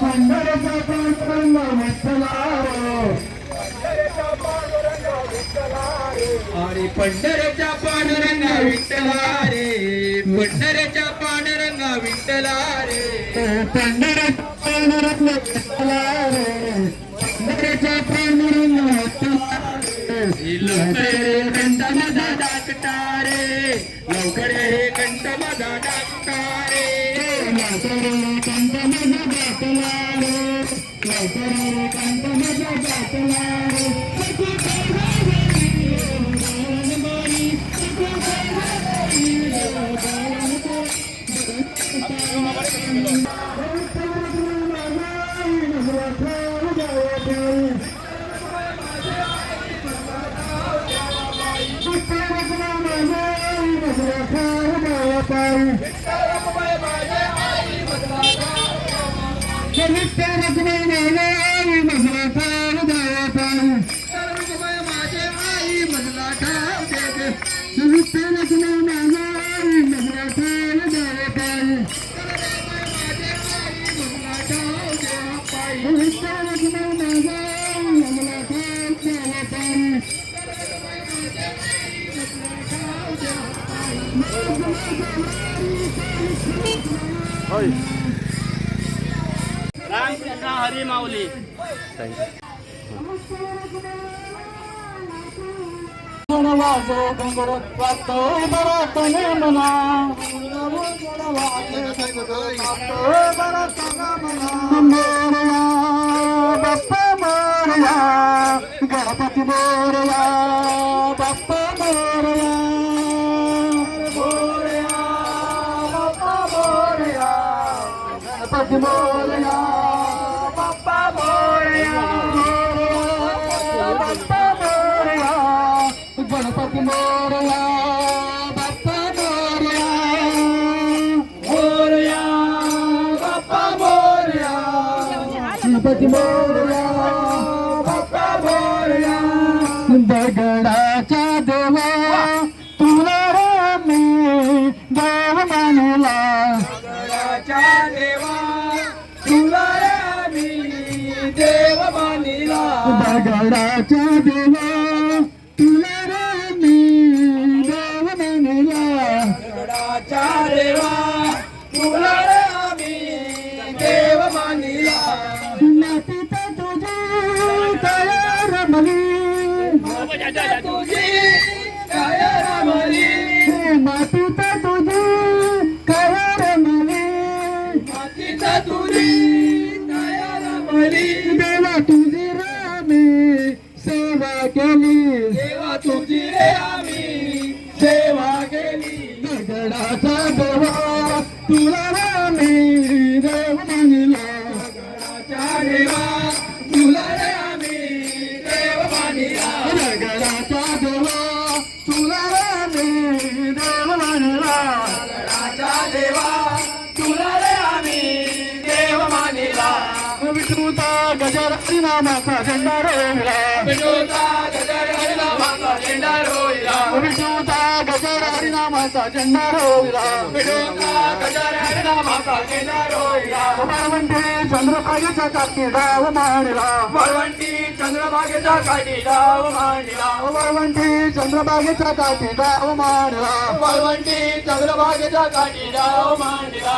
पंढरीचा पांडुरंग विठ्ठला अरे पंढरीच्या पांडुरंगा विठ्ठला रे पंढरीच्या पांडुरंगा विठ्ठला रे पंढरीचा पांडुरंग विठ्ठला रे पंढरीचा पांडुरंग विठ्ठला लवकर रे कंठ माझा डाकटा रे लवकर रे कंठ माझा डाकटा रे लवकर कंठ माझा डाकला रे लवकर कंठ माझा डाकला रे रामकृष्ण हरी माऊली वाजो घंगर वाजतो बरातने मना मोरया बाप्पा मोरया गणपती मोरया बाप्पा मोरया मोरया बाप्पा मोरया गणपती मोरया बाप्पा मोरया बाप्पा मोरया गणपती मोरया बाप्पा मोरया मोरया बाप्पा मोरया गणपती मोरया बाप्पा मोरया दगडाचा देवा तुला रे मी देव मानला दगडाच्या देवा तुला रे मी देव मानिला दगडाचा देवा तुला रे मी देव मानला दगडाच्या देवा तुला रे मी देव मानिला मातीत तुझी तयार रमली तुझी काय रमली मातीत तुझी तयार रमली मातीत तुझी काय रमली देवा तुझी रामी सेवा केली देवा तुझी रे आम्ही सेवा केली दगडाचा देवा तुला रामी देव मानिला दगडाच्या देवा तुला रे आम्ही देव मानिला दगडाचा देवा तुला रामी देव मानिला दगडाच्या देवा तुला रे आम्ही देव मानिला विष्णूचा गजर हरिनामाचा झेंडा रोविला विष्णूचा गजर हरिनामाचा झेंडा रोविला विष्णूचा गजर हरिनामाचा झेंडा रोविला विष्णूचा गजर हरिनामाचा झेंडा रोविला परवंती चंद्रभागेचा काठी डाव मांडला परवंटी चंद्रभागेचा काठी डाव मांडला परवंती चंद्रभागेचा काठी डाव मांडला परवंटी चंद्रभागेचा काठी डाव मांडला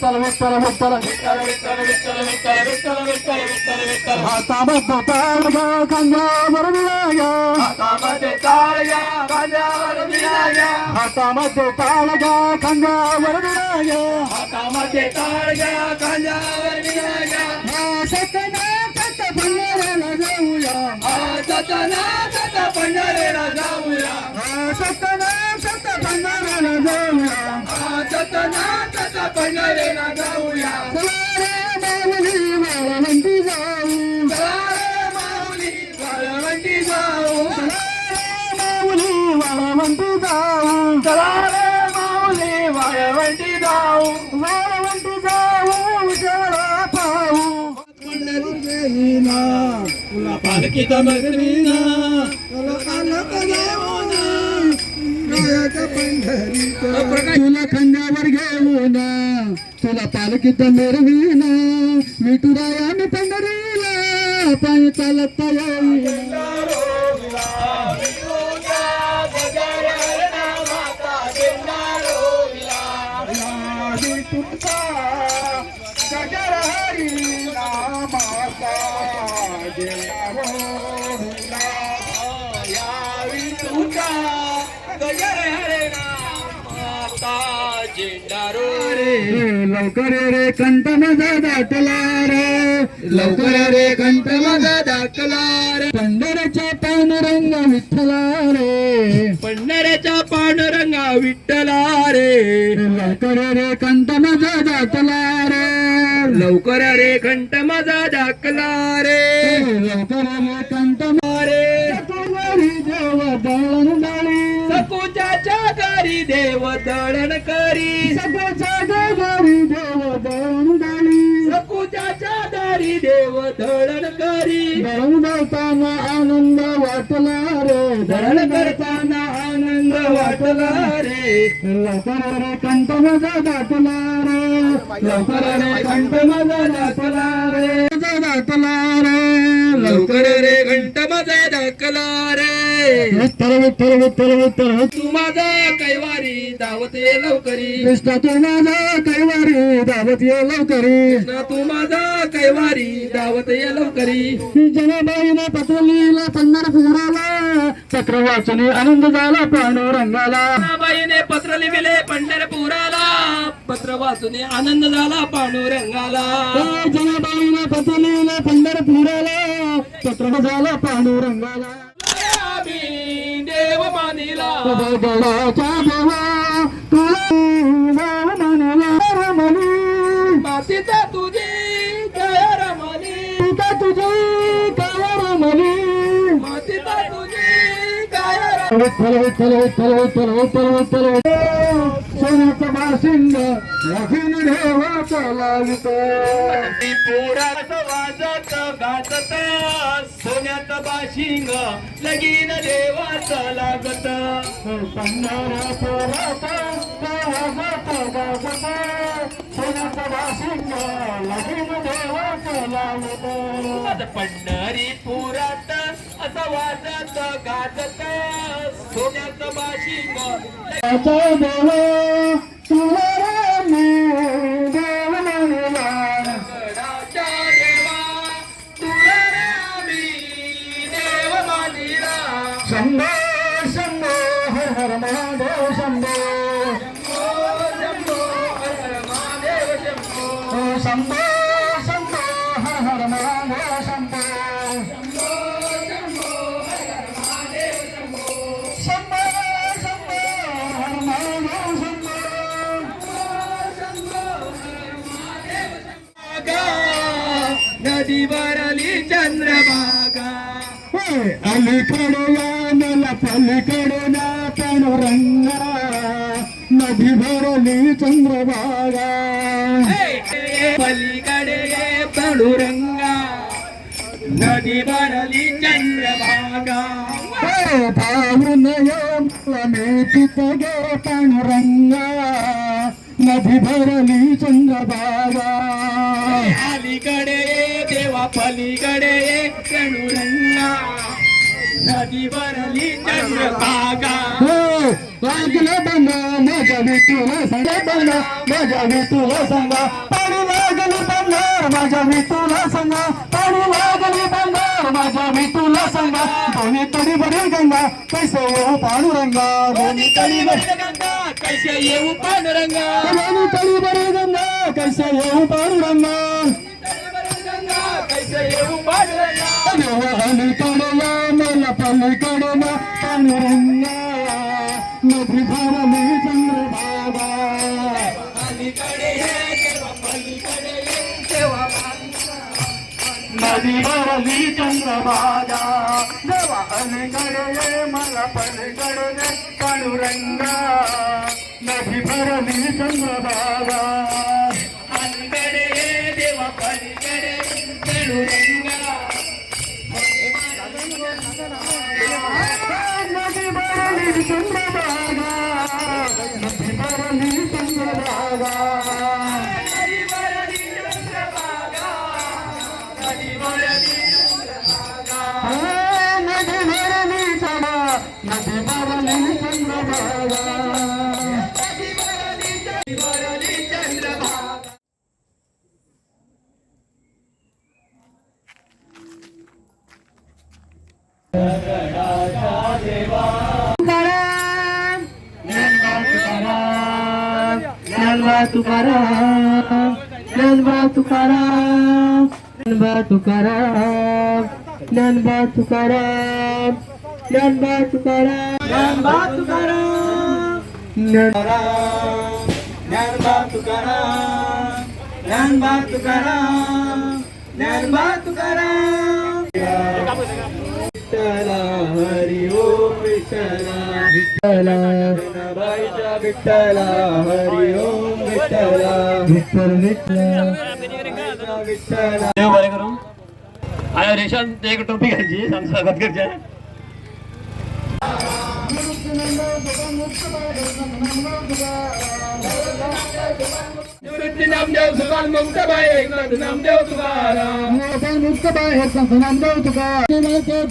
विठ्ठल विठ्ठल विठ्ठल विठ्ठल विठ्ठल विठ्ठल विठ्ठल विठ्ठल हातामध्ये ताळगा खांद्यावर विळाया हातामध्ये ताळ्या खांद्यावर विळाया हातामध्ये ताळगा खांद्यावर विळाया हातामध्ये ताळ्या खांद्यावर विळाया सतनाथात पंढरीला जाऊया सतनाथात पंढरीला जाऊया सतनाथात पंढरीला जाऊया सतनाथात पंढरीला जाऊया माऊली वाळवंटी जाऊ माऊली वाळवंटी जाऊ माऊली वाळवंटी जाऊ चला रे माऊली वाळवंटी जाऊ वाळवंटी जाऊ जरा पाहू पंढरी गेली ना तुला पालखीत मरवीना तुला खांद्यावर घेऊन तुला पालखीत मिरवीन विठुराया मी पंढरीला पायी चालत येईन तुमचा गजर हरी नामाचा यावी तुझा गजर हरे नामाचा झेंडा रे लवकर रे कंठ माझा दाटला रे लवकर रे कंठ माझा दाखला रे पंढरच्या पांडुरंग विठ्ठला रे पंढऱ्याच्या पांडुरंगा विठ्ठला रे लवकर रे कंठ माझा दाटला रे लवकर रे कंठ माझा दाखला रे लवकर रे कंठ रे तुझी देव दळण डाळी सकुचाच्या घरी देव दळण करी सगळ्याच्या घरी देव दळण डाळी सकुचाच्या दारी देव दळण करी दळण दळताना आनंद वाटला रे दळण करताना आनंद वाटला रे लवकर रे कंठ माझा दाटला रे लवकर रे कंठ माझा दाटला रे माझा दाटला रे लवकर रे घंट माझा दाखला रे विठ्ठल विठ्ठल विठ्ठल विठ्ठल तू माझा कैवारी दावत ये लवकरी कृष्णा तू माझा कैवारी दावत ये लवकरी कृष्णा तू माझा कैवारी दावत ये लवकरी जनाबाईने पटवलीला पंढरपुराला पत्र वाचून आनंद झाला पांडुरंगाला बाईने पत्र लिहिले पंढरपुराला पत्र वाचून आनंद झाला पांडुरंगाला जनाबाईने पटवलीला पंढरपुराला पत्र झाला पांडुरंगाला आम्ही देव मानिला गडाच्या देवा तुला मानला रमणी मातीचा तुझी जय रमणी तुझा तुझी काय रमणी मातीचा तुझी काय विठ्ठल विठ्ठल विठ्ठल विठ्ठल विठ्ठल विठ्ठल सोन्याचं बाशिंग लखीन देवाचा लागतो पोरात वाजत गाजत सोन्यात बाशिंग लगीन देवाचं लागत पंढरपुरात गावात गावात सोन्याचं बाशिंग लखीन देवाचा लागतो पंढरीपुरात असं वाजत गाजत सोन्याचं बाशिंग देवा तुला रामी देव म्हणला गडाच्या देवा तुला आम्ही देव मानिला शंभो शंभो हर हर महादेव शंभो शंभो हर हर महादेव शंभो शंभो शंभो हर हर महादेव शंभो शंभो शंभो हर महादेव शंभो नदीवरली चंद्रभागा अलीकडे मला पलीकडे पांडुरंगा नदी भरली चंद्रभागा पलीकडे पांडुरंगा नदी भरली चंद्रभागा पावरून मी तिथं गे पांडुरंगा नदी भरली चंद्रभागा अलीकडे देवा पलीकडे पांडुरंगा नदी भरली चंद्रभागा लागलं बंगा माझ्या विठूला सांगा बंगा माझ्या विठूला सांगा पाणी लागली बंगार माझ्या विठूला सांगा पाणी लागली बंगार माझ्या विठूला सांगा दोन्ही तरी बरी गंगा कैसे येऊ पांडुरंगा दोन्ही तरी बरी गंगा कैसे येऊ पांडुरंगा दोन्ही तरी बरी गंगा कैसे येऊ पांडुरंगा गंगा कैसे येऊ पांडुरंगा देवा अलीकडे मला पलीकडे पांडुरंगा नदी भरली चंद्रभागा अलीकडे देवा पलीकडे देवा नदी भरली चंद्रभागा देवा अलीकडे मला पलीकडे पांडुरंगा नदी भरली चंद्रभागा अलीकडे देवा पलीकडे पांडुरंगा नदी भरली चंद्रभागा, नदी भरली चंद्रभागा. नदी भरली चला, नदी भरली चंद्रभागा. तुकाराम, ज्ञानबा तुकाराम, ज्ञानबा तुकाराम, ज्ञानबा तुकाराम, ज्ञानबा तुकाराम, ज्ञानबा तुकाराम, ज्ञानबा तुकाराम, ज्ञानबा तुकाराम, ज्ञानबा तुकाराम. विठ्ठला हरी ओम विठ्ठला, विठ्ठला बाईचा विठ्ठला हरी ओम विठ्ठला, विठ्ठल विठ्ठला विठ्ठला. देव बरे करू. आया रेशन एक टोपी घ्यायची, स्वागत करते. नामदेव सुकाल मुक्ताबाई एकनाथ नामदेव तुकाराम, मुक्ताबाई एकनाथ नामदेव तुकाराम.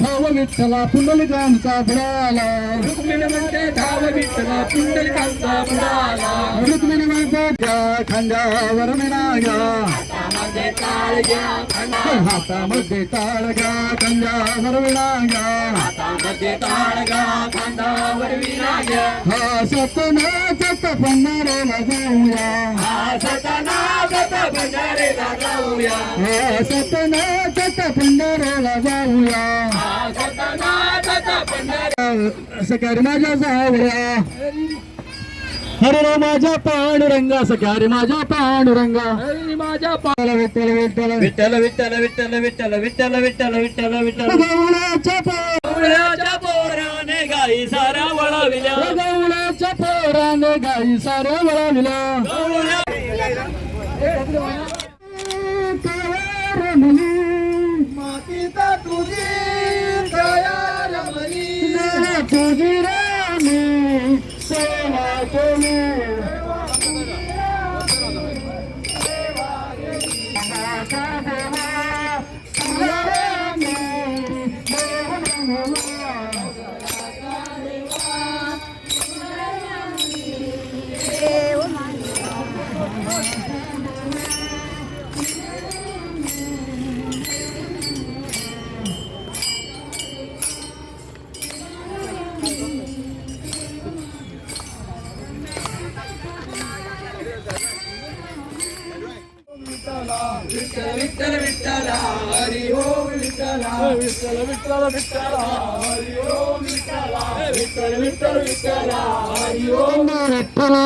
धाव विठ्ठला पुंडलिकांचा बुडाला, रुक्मिणी म्हणते धाव विठ्ठला पुंडलिकांचा बुडाला. रुक्मिणी म्हणते खांद्यावर विनाया, हातामध्ये टाळ घ्या, हातामध्ये टाळ घ्या, खांद्यावर विनाया, हातामध्ये टाळ घ्या, खांद्यावर विनाया. हा सतनाचत पंढरीला जाऊया, हा सतनाचत पंढरीला जाऊया, हा सतनाचत पंढरीला जाऊया, हा सतनाचत पंढरीला. सकाळी माझ्या जाऊया, हरे माझ्या पांडुरंगा, सकाळी माझ्या पांडुरंगा, हरी माझ्या पांडुरंगा. विठ्ठल विठ्ठल विठ्ठल विठ्ठल विठ्ठल विठ्ठल विठ्ठल विठ्ठल विठ्ठल विठ्ठल. गवळ्याच्या पोराने गाई साऱ्या वळविल्या, गवळ्याच्या पोराने गाई साऱ्या वळविल्या. मातीचा तुझी तयार मनी, तुझी राणी सेवा केली, विठ्ठल विठ्ठला हरी ओम विठ्ठला, विठ्ठल विठ्ठल विठ्ठला हरी ओम विठ्ठला, विठ्ठल विठ्ठल विठ्ठला हरी ओम विठ्ठला.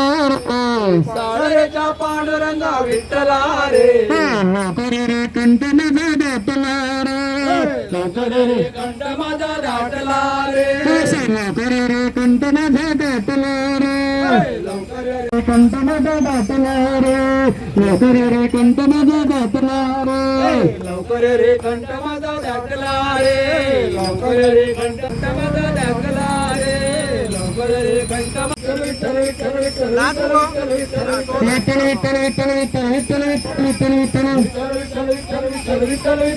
साळेच्या पांडुरंगा विठ्ठला रे, लवकर रे कंठ माझा दाटला रे, लवकर रे कंठ माझा दाटला रे, लवकर रे कंठ माझा दाटला रे, लवकर रे कंठ माझा दाटला रे, लवकर रे कंठ माझा दाटला रे, लवकर रे कंठ माझा दाटला रे, लवकर रे कंठ माझा दाटला रे, लवकर रे कंठ. विठ्ठल विठ्ठल विठ्ठल विठ्ठल विठ्ठल विठ्ठल विठ्ठल विठ्ठल विठ्ठल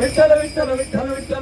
विठ्ठल विठ्ठल विठ्ठल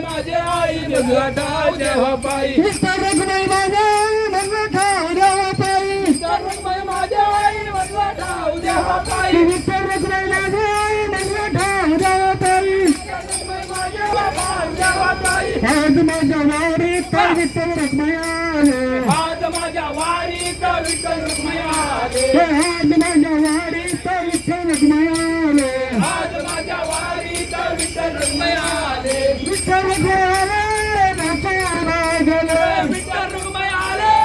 माझ्या आई जावताई विठ्ठल रखुमाई माझे मंगळ ठाव जावताई आज माझ्या वारीत विठ्ठल रखुमाई आले आज माझ्या वारीत विठ्ठल रखुमाई आले आज माझ्या वारीत विठ्ठल रखुमाई आले आज माझ्या वारीत विठ्ठल रखुमाई आले विठ्ठल रखुमाई आले नाचू लागले विठ्ठल रखुमाई आले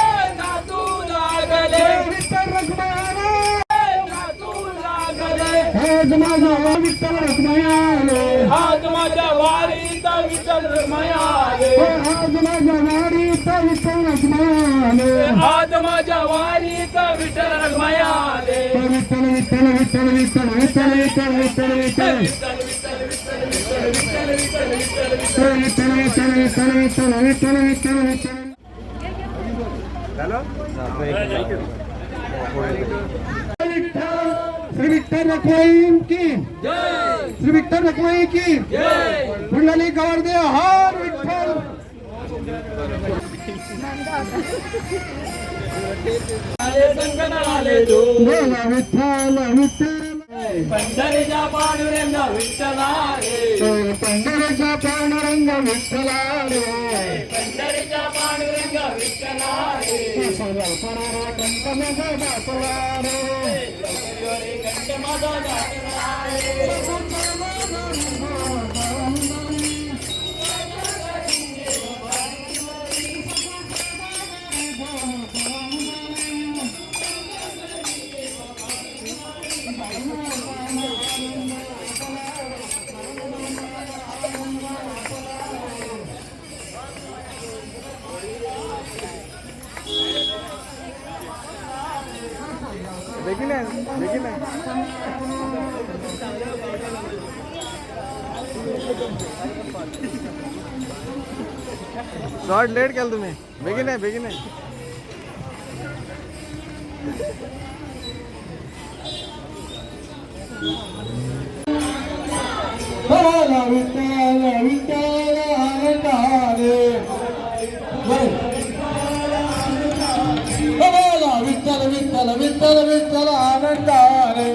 नाचू लागले विठ्ठल रखुमाई आले नाचू लागले आज माझ्या विठ्ठल रखुमाई आले आज माझ्या वारीत विठ्ठल रखुमाई आले आज माझ्या वारीत विठ्ठल रखुमाई आले आज माझ्या वारीत विठ्ठल रखुमाई आले विठ्ठल विठ्ठल विठ्ठल विठ्ठल विठ्ठल विठ्ठल विठ्ठल विठ्ठल श्री विठ्ठल रखुमाई की श्री विठ्ठल रखुमाई की पुंडली गवर्दे हर विठ्ठल आले बोला विठ्ठल विठ्ठल पंढरीच्या पांडुरंग विठ्ठला रे पंढरीचा पांडुरंग विठ्ठला रे पंढरीच्या पांडुरंग विठ्ठला रे कंठ माझा दाखला रे कंठ माझा दाखला रे शॉर्ट लेट केलं तुम्ही बेगीन आहे बोला विठ्ठल विठ्ठल आनंदाने बोला विठ्ठल विठ्ठल विठ्ठल विठ्ठल आनंदाने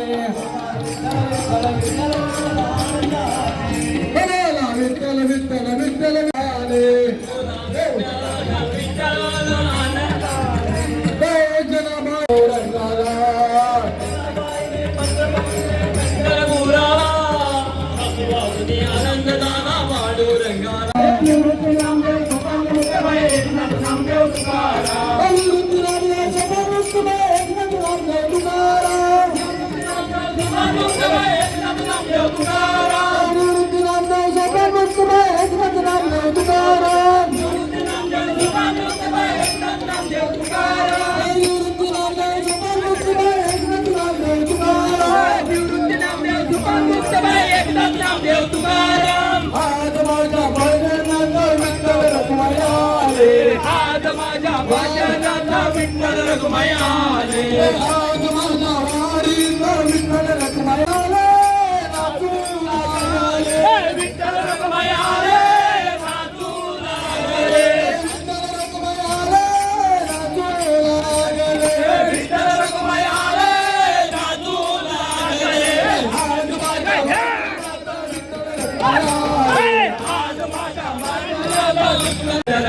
बोला विठ्ठल विठ्ठल विठ्ठल आले विठ्ठल रखुमाई आले आज माझ्या वारीत विठ्ठल रखुमाई आले नाचू लागले विठ्ठल रखुमाई आले नाचू लागले विठ्ठल रखुमाई आले नाचू लागले विठ्ठल रखुमाई आले नाचू लागले आज माझ्या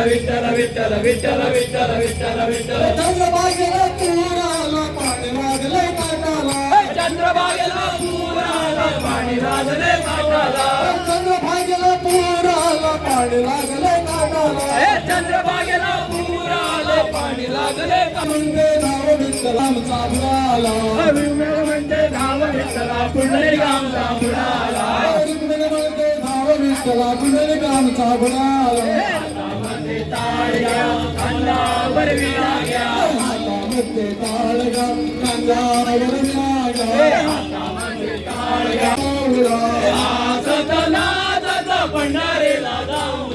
विठ्ठल विठ्ठल विठ्ठल विठ्ठल विठ्ठल विठ्ठल चंद्रभागेला पुराला पाणी लागले काटाला चंद्रभागेला पुराला पाणी लागले काटाला चंद्रभागेला पुराला पाणी लागले काटाला चंद्रभागेला पुराला पाणी लागले म्हणजे नाव विठ्ठलांचा बुडाला म्हणजे नाव विठ्ठला पुंडलिकांचा बुडाला म्हणजे नाव विठ्ठला पुंडलिकांचा बुडाला अंगावर विळा हातामध्ये ताळगा कांदावर नादाचा पंढारेला जाऊ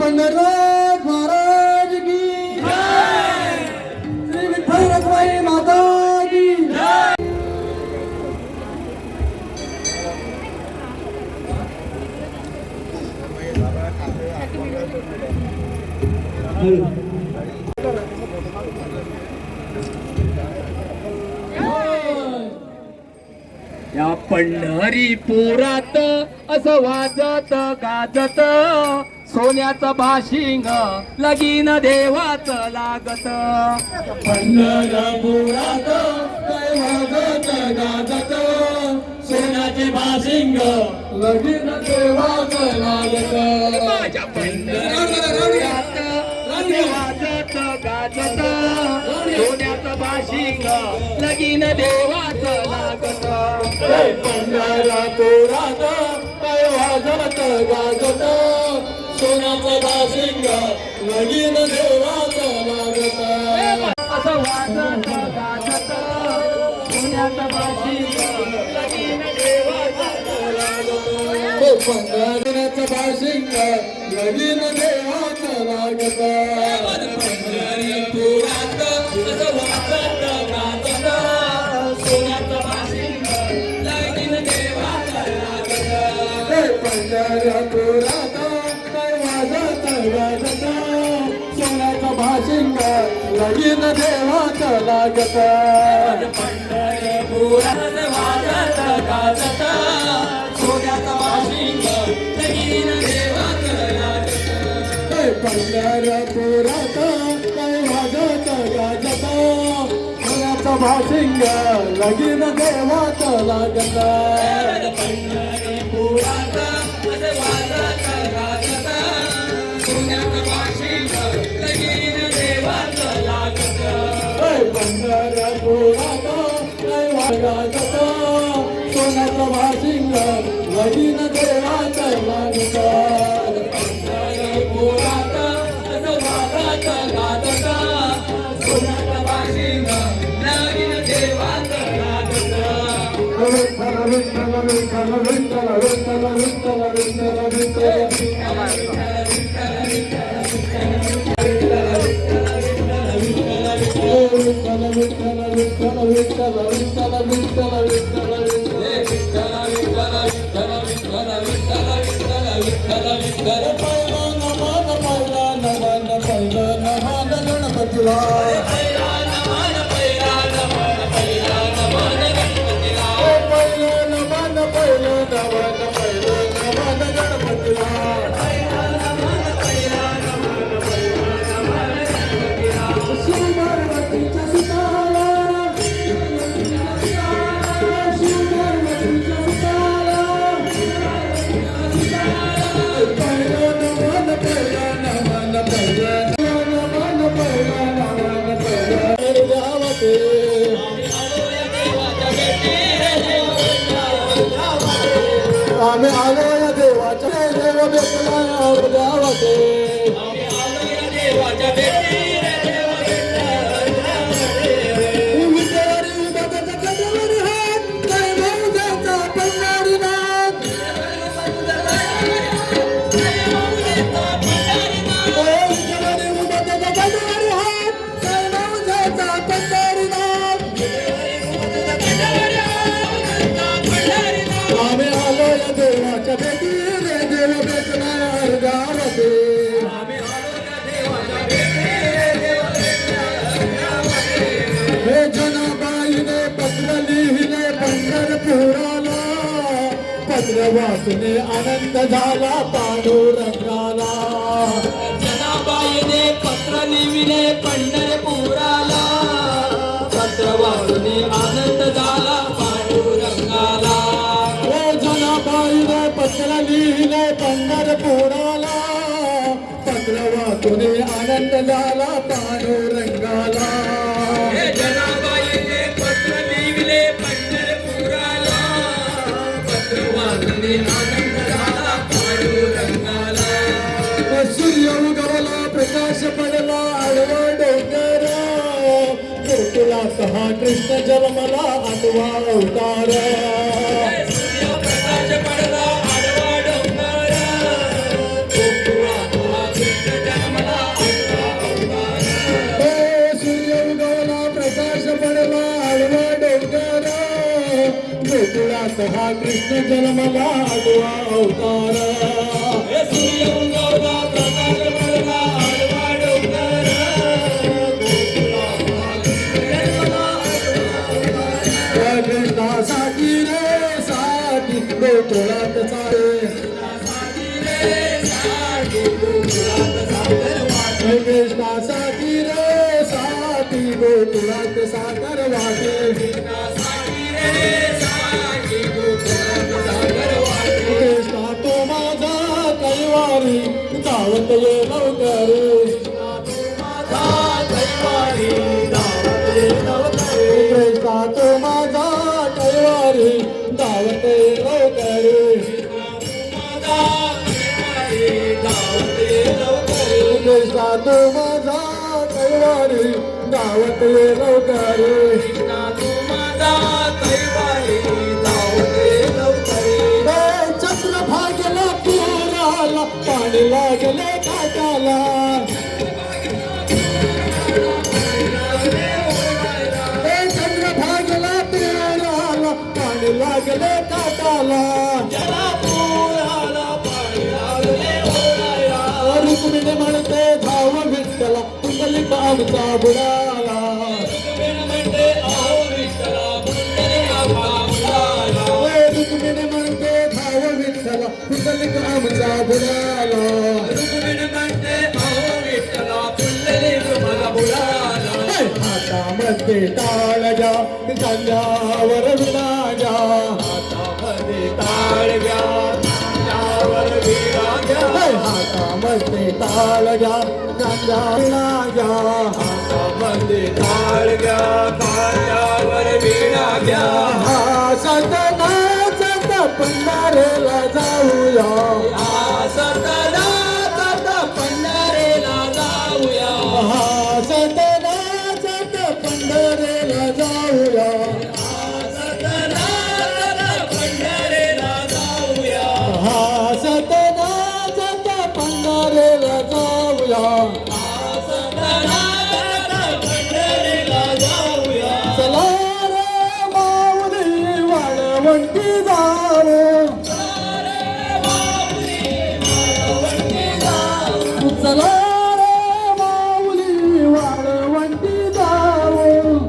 पंढरनाथ महाराज की श्री विठ्ठल रखुमाई माता की या पंढरीपुरात असं वाजत गाजत सोन्याचं बाशिंग लगीन देवाच लागत. पंढरपुरात काय वाजत गाजत सोन्याचे बाशिंग लगीन देवाच लागत. माझ्या पंढरपुरात वाजत गाजत सोन्याचं बाशिंग लगीन देवाच लागत. पंढरपुरात काय वाजत गाजत सोन्याचं बाशिंग लगीन देवाच लागत. असं वाजत गाजत सोन्याचं बाशिंग लगीन देवाच लागत. पंढरपुराचं बाशिंग लगीन देवाच लागत. पंढरपुरात असं वाजत गाजत सोन्याचं बाशिंग लगीन देवाच लागत. पंढरपुरात काय वाजत गाजत सोन्याचं बाशिंग लगीन देवाच लागत. पंढरपुरात वाजत गाजत सोन्याचं बाशिंग लगीन देवाच लागत. पंढरपुरात काय वाजत गाजत सोन्याचं बाशिंग लगीन देवाच लागत. पंढरपुरात असं वाजत गाजत सोन्याचं बाशिंग लगीन देवाच लागत. पंढरपुरात काय वाजत सोन्याचं बाशिंग लगीन देवाच लागत. पंढरपुरात असं वाजत गाजत सोन्याचं बाशिंग लगीन देवाच लागत. विठ्ठल विठ्ठल विठ्ठल विठ्ठल विठ्ठल विठ्ठल विठ्ठल आम्ही आलो या देवाच्या देव भेटला गावाते. पत्र वाचने आनंद झाला पांडुरंगाला. जनाबाईने पत्र लिहिले पंढरपुराला पत्र वाचने आनंद झाला पांडुरंगाला. जनाबाईने पत्र लिहिले पंढरपुराला पत्र वाचने आनंद झाला पांडुरंगाला. जनाबाईने पत्र लिहिले पंढरपुराला पत्र वाचने आनंद झाला पांडुरंगाला. सूर्य उगवला प्रकाश पडला आडवा डोंगर गोकुला सहा कृष्ण जन्मला आठवा अवतार. प्रकाश पडला आडवा डोंगर गोकुळा कृष्ण जन्मला आठवा अवतार. सूर्य उगवला प्रकाश पडला आडवा डोंगर गोकुळा सहा कृष्ण जन्मला आठवा अवतार. सूर्य उगवला प्रकाश पडला आडवा डोंगर गोकुळात चाले कृष्णासाठी रे साठी गोकुळात सागर वाटे कृष्णा तो माझा कैवारी दावत ये लवकर कृष्णा तो माझा कैवारी दावत ये लवकर कृष्णा तो माझा कैवारी दावत ये लवकर चंद्रभागेला पुराला पाणी लागले काटाला चंद्रभागेला पुराला पाणी लागले काटाला रुक्मिणी म्हणते धाव विठ्ठला पुंडलिक आमचा बुडाला रुक्मिणी म्हणते धाव विठ्ठला पुंडलिक आमचा बुडाला हातामध्ये टाळ्या खांद्यावर विराजा हातामध्ये टाळ्या हातामध्ये टाळ्या खांद्यावर हातामध्ये टाळ्या खांद्यावर विराजा हा सतनाचत पंढरीला जाऊया सतनाचत पंढरीला जाऊया सतनाचत पंढरीला जाऊया सतनाचत पंढरीला जाऊया चला रे माऊली वाळवंटी जाऊ चला रे माऊली वाळवंटी जाऊ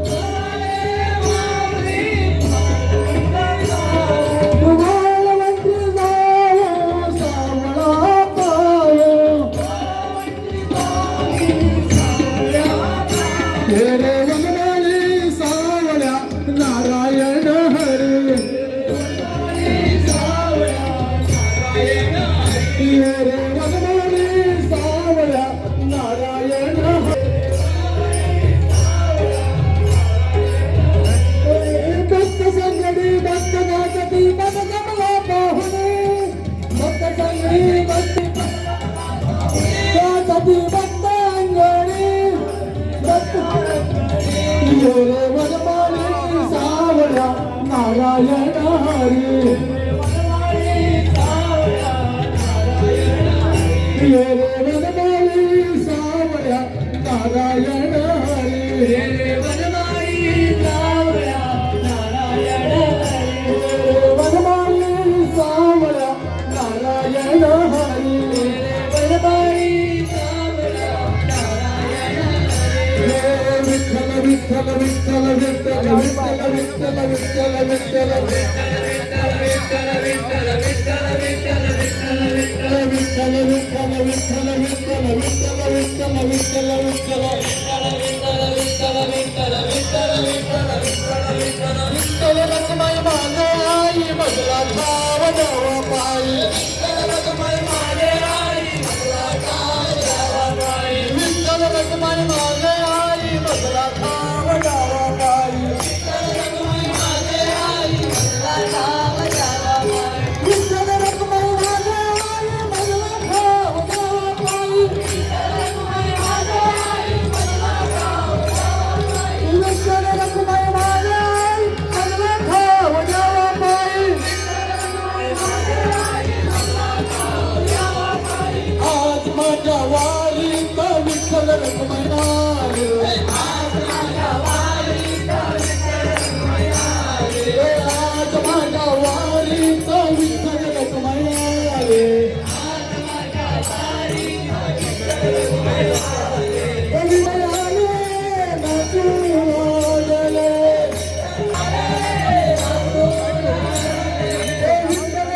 वाळवंटी जाऊ सावळा पायो रे वनमाली सावळ्या नारायण हरी रे वनमाली सावळ्या नारायण भक्त संगडी भक्त गाजती पद कमला पाहुणे भक्त संगडी भक्त गाजती भक्त अंगणी रे वनमाली सावळ्या नारायण हरी रे वनमाली सावळ्या नारायण हरी वनमाली सावळ्या नारायण हरी विठ्ठल विठ्ठल विठ्ठल विठ्ठल विठ्ठल विठ्ठल विठ्ठल विठ्ठल रखमाई माझे आई बदला ठाव देवा पायी विठ्ठल रखमाई माझे आई बदला ठाव देवा पायी विठ्ठल रखमाई माझे आई बदला ठाव देवा पायी विठ्ठल रखमाई माझे आई बदला ठाव देवा पायी विठ्ठल रखमाई माझे आई बदला ठाव देवा पायी विठ्ठल रखमाई माझे आई बदला ठाव देवा पायी विठ्ठल रखमाई माझे आई बदला ठाव देवा पायी आज माझ्या वारीत विठ्ठल रखमाई आले आज माझ्या वारीत विठ्ठल रखमाई आले विठ्ठल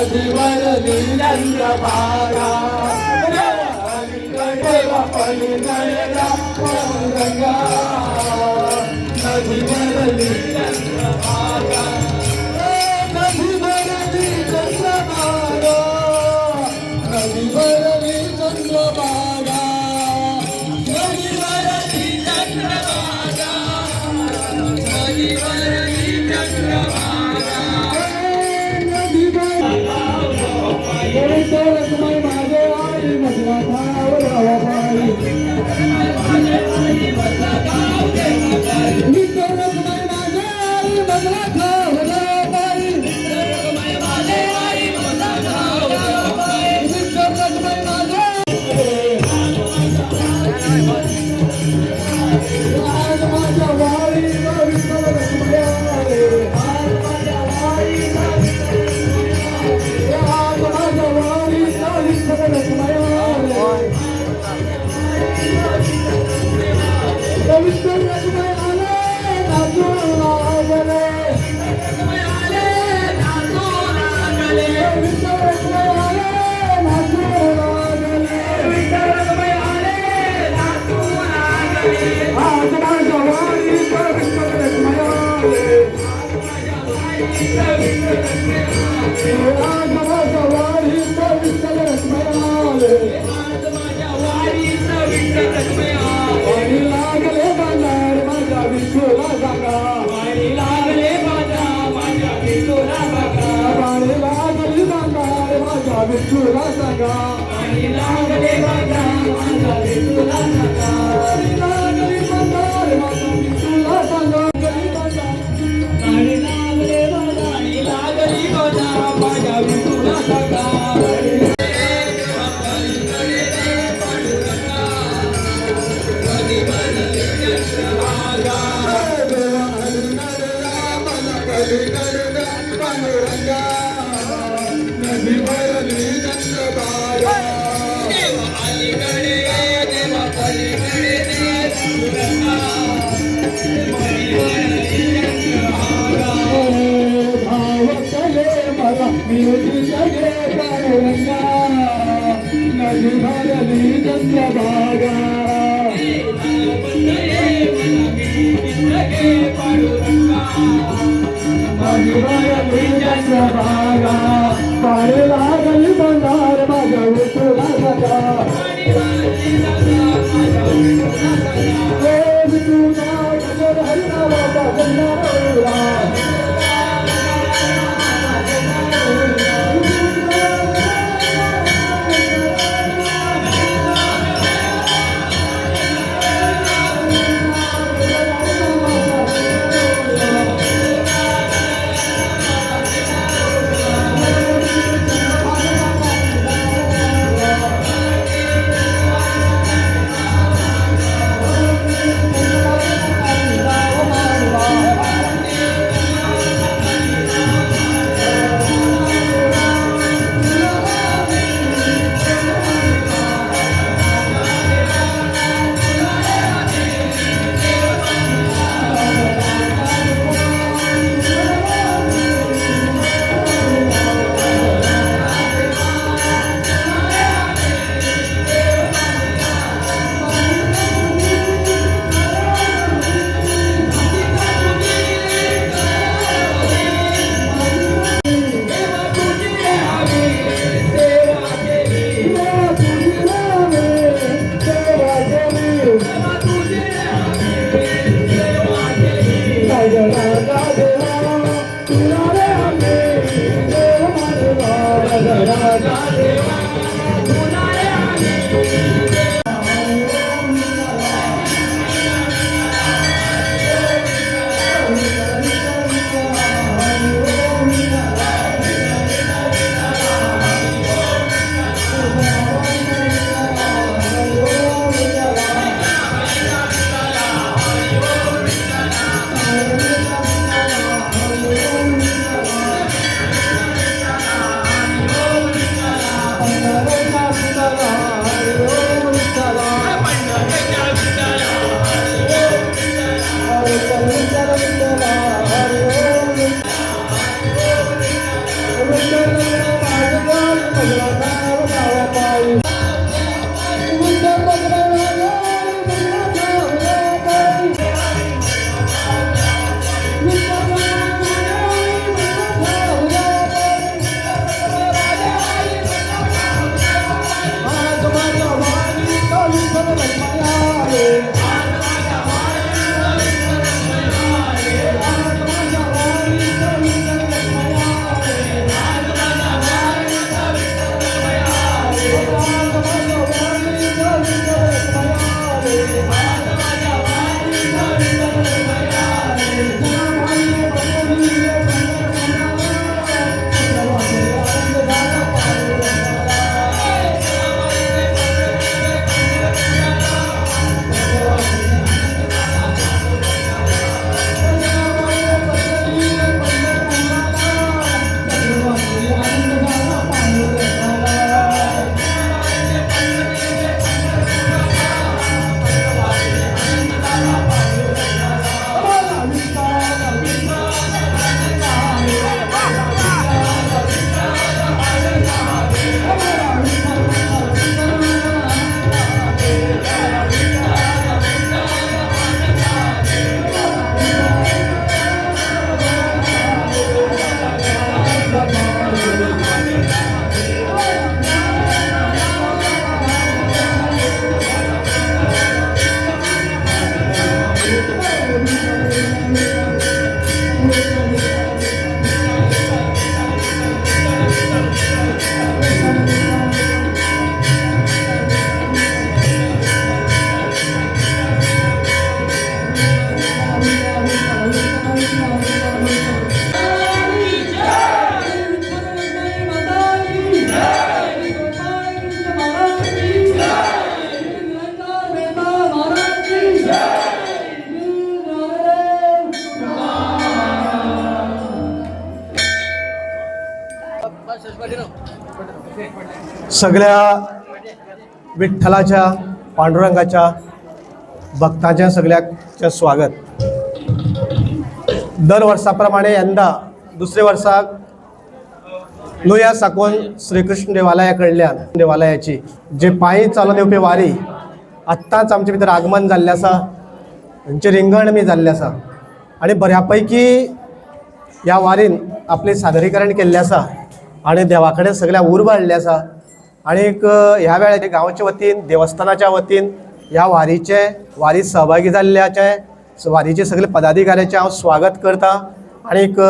नदीवरली चंद्रभागा पलीकडला पांडुरंगा नदीवरली चंद्रभागा नदीवरली चंद्रभागा नदीवरली चंद्रभागा नदीवरली चंद्रभागा नदीवरली चंद्रभागा रखमाई माझे आई मधला भाव रावाबाई रखमाई माझे आई मधला भाव रावाबाई रखमाई माझे आई मधला भाव रावाबाई रखमाई माझे आज माझ्या वारी विठ्ठल रखमाई आज माझ्या वारी विठुला सांगा आणि लागले माझा माझा विठुला सांगा आणि लागले बाजार माझा विठुला सांगा आणि लागले माझा आणि लागली माझा माझा विठुला सांगा लागली बंगार माझ्या विठुला सगा विठुला हरिनामाचा गंगारा सगळ्या विठ्ठलाच्या पांडुरंगाच्या भक्तांच्या सगळ्याचं स्वागत. दर वर्षाप्रमाणे यंदा दुसरे वर्साक लोया साकून श्रीकृष्ण देवालयाकडल्यान देवालयाची जे पायी चालून येवपी वारी आत्ताच आमच्या भितर आगमन जाल्लें आसा, तांचे रिंगण बी जाल्लें आसा आनी बऱ्यापैकी ह्या वारीन आपले सादरीकरण केल्लें आसा आनी देवा कडेन सगळ्या उर्बा हाडली आसा. आनीक ह्या वेळार गांवाच्या वतीन देवस्थानाच्या वतीन ह्या वारीत सहभागी जाल्ल्याचे वारीचे सगळे पदाधिकाऱ्याचे हांव स्वागत करता. आनीक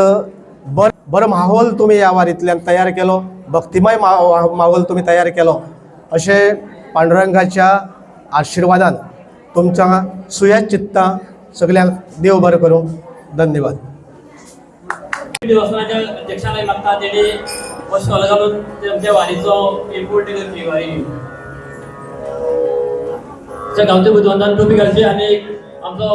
बरो माहोल तुमी ह्या वारींतल्यान तयार केलो, भक्तिमय माहोल तुमी तयार केलो अशें पांडुरंगाच्या आशिर्वादान तुमच्या सुयेज चित्ता सगळ्यांक देव बरें करूं. धन्यवाद. देवस्थानाच्या अध्यक्षालय मागता तेणी वर्ष घालून आमच्या वारीचो इम्पोर्ट करची वारी गांवच्या बुद्धवंतान टोपी घालची आनी आमचो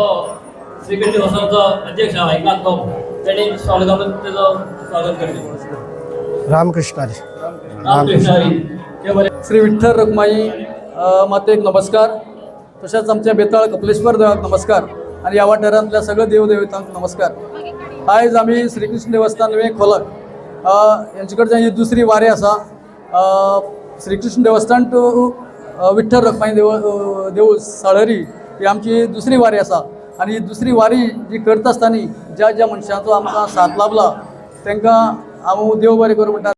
श्रीकृष्ण देवस्थानाचो अध्यक्ष एकनाथ भाऊ तेणी शॉल घालून तेजो स्वागत करचे. रामकृष्ण हरी. रामकृष्ण हरी. श्री विठ्ठल रखुमाई मातेक नमस्कार. तशेंच आमच्या बेताळ कपलेश्वर देवाक नमस्कार आनी ह्या वाठारांतल्या सगळ्या देवदेवतांक नमस्कार. आयज आमी श्रीकृष्ण देवस्थान नुवें खोलक यांचे कडच्यान ही दुसरी वारी आसा. श्रीकृष्ण देवस्थान टू विठ्ठल रखुमाई देवूळ साळरी ही आमची दुसरी वारी आसा. आनी ही दुसरी वारी जी करता आसतना ज्या ज्या मनशांचो आमकां साथ लाभला तांकां हांव देव बरें करूं म्हणटा.